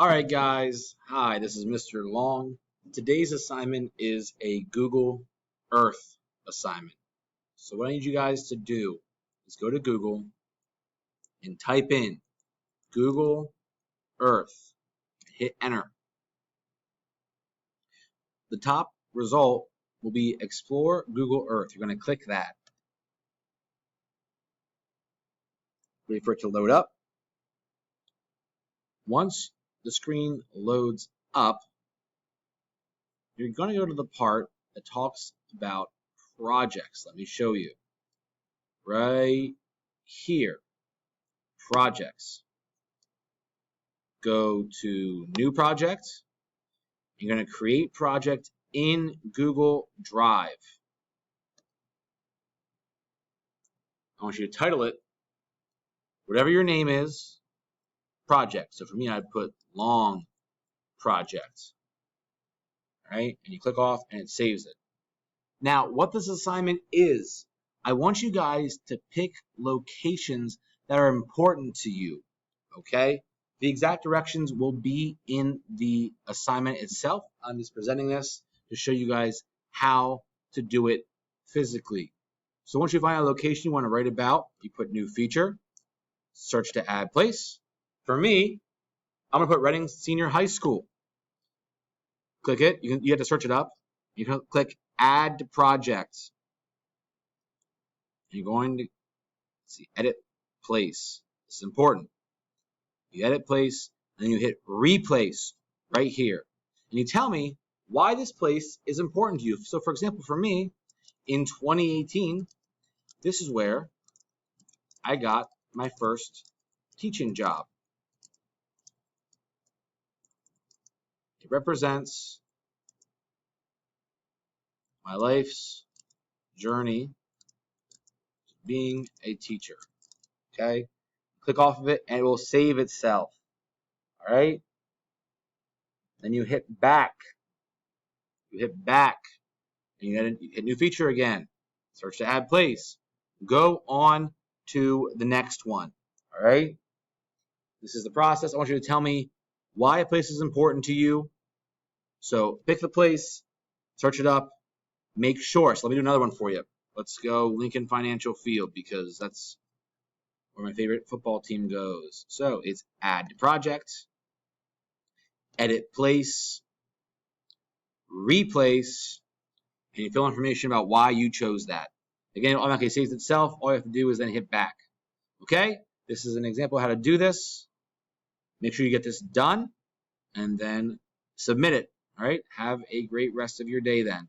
All right, guys. Hi, this is Mr. Long. Today's assignment is a Google Earth assignment. So what I need you guys to do is go to Google and type in Google Earth. Hit enter. The top result will be Explore Google Earth. You're going to click that. Wait for it to load up. Once the screen loads up, you're going to go to the part that talks about projects. Let me show you. Right here, projects. Go to new project. You're going to create project in Google Drive. I want you to title it whatever your name is, project. So for me, I'd put long project. All right, and you click off and it saves it. Now, what this assignment is, I want you guys to pick locations that are important to you. Okay? The exact directions will be in the assignment itself. I'm just presenting this to show you guys how to do it physically. So once you find a location you want to write about, you put new feature, search to add place. For me, I'm going to put Reading Senior High School. Click it. You have to search it up. You can click add to project. You're going to see edit place. This is important. You edit place, and you hit replace right here. And you tell me why this place is important to you. So for example, for me, in 2018, this is where I got my first teaching job. It represents my life's journey to being a teacher. Okay? Click off of it and it will save itself. All right? Then you hit back. You hit back and you hit new feature again. Search to add place. Go on to the next one. All right? This is the process. I want you to tell me why a place is important to you. So pick the place, search it up, make sure. So let me do another one for you. Let's go Lincoln Financial Field because that's where my favorite football team goes. So it's add to project, edit place, replace, and you fill information about why you chose that. Again, it automatically saves itself. All you have to do is then hit back. Okay? This is an example of how to do this. Make sure you get this done and then submit it. All right? Have a great rest of your day then.